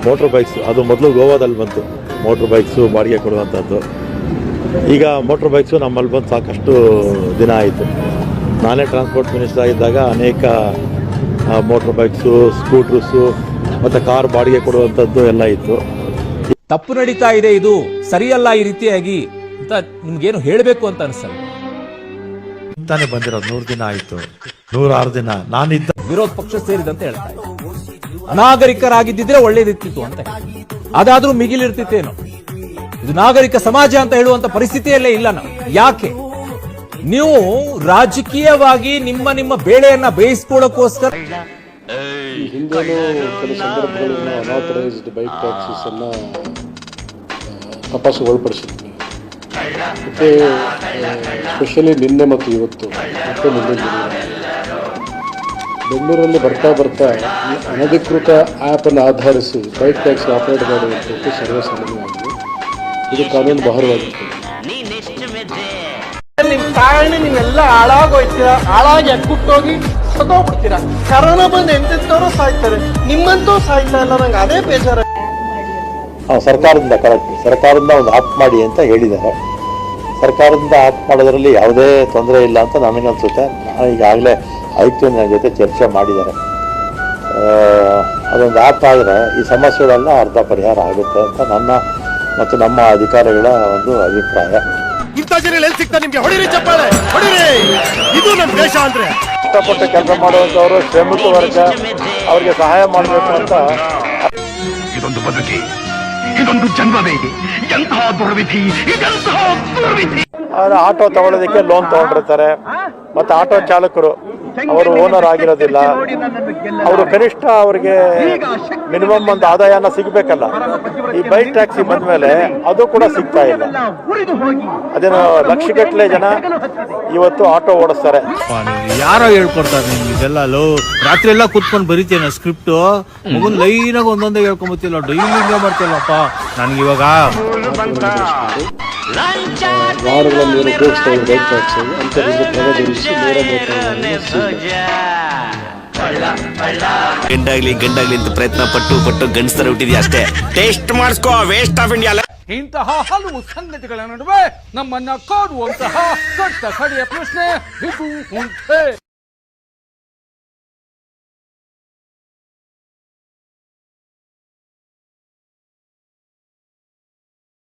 Motor bikes, ಅದು ಮೊದಲು ಗೋವಾದಲ್ಲಿ ಬಂತು ಮೋಟ್ರ್ ಬೈಕ್ಸು ಬಾಡಿಗೆ ಕೊಡುವಂಥದ್ದು. ಈಗ ಮೋಟ್ರ್ ಬೈಕ್ಸು ನಮ್ಮಲ್ಲಿ ಬಂದು ಸಾಕಷ್ಟು ದಿನ ಆಯಿತು. ನಾನೇ ಟ್ರಾನ್ಸ್ಪೋರ್ಟ್ ಮಿನಿಸ್ಟರ್ ಆಗಿದ್ದಾಗ ಅನೇಕ ಮೋಟ್ರ್ ಬೈಕ್ಸು, ಸ್ಕೂಟ್ರಸ್ಸು ಮತ್ತು ಕಾರ್ ಬಾಡಿಗೆ ಕೊಡುವಂಥದ್ದು ಎಲ್ಲ ಇತ್ತು. ತಪ್ಪು ನಡೀತಾ ಇದೆ, ಇದು ಸರಿಯಲ್ಲ ಈ ರೀತಿಯಾಗಿ ಅಂತ ನಿಮ್ಗೇನು ಹೇಳಬೇಕು ಅಂತ ಅನಿಸಲ್ಲ. ತಾನೇ ಬಂದಿರೋದು 100 ದಿನ ಆಯಿತು, 106 ದಿನ ನಾನಿದ್ದ ವಿರೋಧ ಪಕ್ಷ ಸೇರಿದಂತ ಹೇಳ್ತಾ ಇದ್ದಾರೆ. ಅನಾಗರಿಕರಾಗಿದ್ದಿದ್ರೆ ಒಳ್ಳೇದಿರ್ತಿತ್ತು ಅಂತ. ಅದಾದ್ರೂ ಮಿಗಿಲಿರ್ತಿತ್ತೇನೋ. ಇದು ನಾಗರಿಕ ಸಮಾಜ ಅಂತ ಹೇಳುವಂತ ಪರಿಸ್ಥಿತಿಯಲ್ಲೇ ಇಲ್ಲ ನಾವು. ಯಾಕೆ ನೀವು ರಾಜಕೀಯವಾಗಿ ನಿಮ್ಮ ಬೇಳೆಯನ್ನ ಬೇಯಿಸ್ಕೊಳ್ಳೋಕೋಸ್ಕರ ಹಿಂದೆನೂ ಕೆಲವು ಸಂದರ್ಭಗಳಲ್ಲಿ ಅನಾಥರೈಸ್ಡ್ ಬೈಕ್ ಟ್ಯಾಕ್ಸೀಸ್ ಅನ್ನ ತಪಾಸಣೆಗೆ ಒಳಪಡಿಸಿದ್ವಿ. ಮತ್ತೆ ಸ್ಪೆಷಲಿ ನಿನ್ನೆ ಮತ್ತು ಇವತ್ತು ಮತ್ತೆ ಮುಂದಿನ ದಿನಗಳಲ್ಲಿ ಬೆಂಗಳೂರಲ್ಲಿ ಬರ್ತಾ ಈ ಅನಧಿಕೃತ ಆ್ಯಪನ್ನು ಆಧರಿಸಿ ಬೈಕ್ ಟ್ಯಾಕ್ಸಿ ಆಪರೇಟ್ ಮಾಡುವಂಥದ್ದು ಸರ್ವೇಸಾಮಾನ್ಯವಾಗಿದೆ. ಇದು ಕಾನೂನು ಬಾಹಿರವಾಗಿರ್ತದೆ. ನಿಮ್ ಕಾರಣ ನೀವೆಲ್ಲ ಹಾಳಾಗೋಯ್ತೀರಾ, ಹಾಳಾಗಿ ಅಕ್ಕುಟ್ಟೋಗಿ ಸತ್ತೋಗ್ಬಿಡ್ತೀರಾ. ಕರೋನಾ ಬಂದು ಎಂತೆಂಥವ್ರು ಸಾಯ್ತಾರೆ, ನಿಮ್ಮಂತೂ ಸಾಯ್ತಾ ಇಲ್ಲ. ನಂಗೆ ಅದೇ ಬೇಜಾರ. ಸರ್ಕಾರದಿಂದ ಸರ್ಕಾರದಿಂದ ಒಂದು ಆಪ್ ಮಾಡಿ ಅಂತ ಹೇಳಿದ್ದಾರೆ. ಸರ್ಕಾರದಿಂದ ಆಪ್ ಮಾಡೋದ್ರಲ್ಲಿ ಯಾವುದೇ ತೊಂದರೆ ಇಲ್ಲ ಅಂತ ನಮಗನ್ಸುತ್ತೆ. ಈಗಾಗಲೇ ಆಯುಕ್ತರು ನನ್ನ ಜೊತೆ ಚರ್ಚೆ ಮಾಡಿದ್ದಾರೆ. ಅದೊಂದು ಆಪ್ ಆದರೆ ಈ ಸಮಸ್ಯೆಗಳೆಲ್ಲ ಅರ್ಧ ಪರಿಹಾರ ಆಗುತ್ತೆ ಅಂತ ನನ್ನ ಮತ್ತು ನಮ್ಮ ಅಧಿಕಾರಿಗಳ ಒಂದು ಅಭಿಪ್ರಾಯ. ಕಷ್ಟಪಟ್ಟು ಕೆಲಸ ಮಾಡುವಂಥವರು, ಶ್ರಮಿಕ ವರ್ಗ, ಅವರಿಗೆ ಸಹಾಯ ಮಾಡಬೇಕು ಅಂತ. ಇದೊಂದು ಬದುಕಿ, ಇದೊಂದು ಜನ್ಮವೇ, ಎಂತಹ ದುರ್ವಿಧಿ, ಇದೆಂತಹ ದುರ್ವಿಧಿ. ಆಟೋ ತಗೊಳ್ಳೋದಕ್ಕೆ ಲೋನ್ ತಗೊಂಡಿರ್ತಾರೆ. ಮತ್ತು ಆಟೋ ಚಾಲಕರು ಅವರು ಓನರ್ ಆಗಿರೋದಿಲ್ಲ. ಅವರು ಕನಿಷ್ಠ ಅವರಿಗೆ ಮಿನಿಮಮ್ ಒಂದು ಆದಾಯನ ಸಿಗಬೇಕಲ್ಲ. ಈ ಬೈಕ್ ಟ್ಯಾಕ್ಸಿ ಬಂದ ಮೇಲೆ ಅದು ಕೂಡ ಸಿಗ್ತಾ ಇಲ್ಲ. ಅದೇನು ಲಕ್ಷಗಟ್ಟಲೆ ಜನ ಇವತ್ತು ಆಟೋ ಓಡಿಸ್ತಾರೆ. ಯಾರೋ ಹೇಳ್ಕೊಡ್ತಾರೆ ನಿಮ್ಗೆ ಇದೆಲ್ಲ. ರಾತ್ರಿ ಎಲ್ಲ ಕುತ್ಕೊಂಡು ಬರೀತೇನೆ ಸ್ಕ್ರಿಪ್ಟ್, ಮಗನ್ ಲೈನಾಗ ಒಂದೊಂದೇ ಹೇಳ್ಕೊಂಬತ್ತಿಲ್ಲ, ಡೈಲಿ ಮಾಡ್ತಿಲ್ಲಪ್ಪ ನನಗೆ. ಇವಾಗ ವಾಹನಗಳನ್ನು ಉಪಯೋಗಿಸ್ತಾ ಬೈಕ್ ಟ್ಯಾಕ್ಸಿ ಅಂತರಿಂದ ಪ್ರಗತಿಸಿ ಗಂಡಾಗ್ಲಿ ಅಂತ ಪ್ರಯತ್ನ ಪಟ್ಟು ಗಂಡಸ್ತರ ಹುಟ್ಟಿದ್ಯಾ ಅಷ್ಟೇ. ಟೇಸ್ಟ್ ಮಾಡಿಸ್ಕೋ, ವೇಸ್ಟ್ ಆಫ್ ಇಂಡಿಯಾ. ಇಂತಹ ಹಲವು ಸಂಗತಿಗಳ ನಡುವೆ ನಮ್ಮನ್ನ ಕಾಡುವಂತಹ ಕಟ್ಟ ಕಡೆಯ ಪ್ರಶ್ನೆ ಇದು ಉಂಟೆ.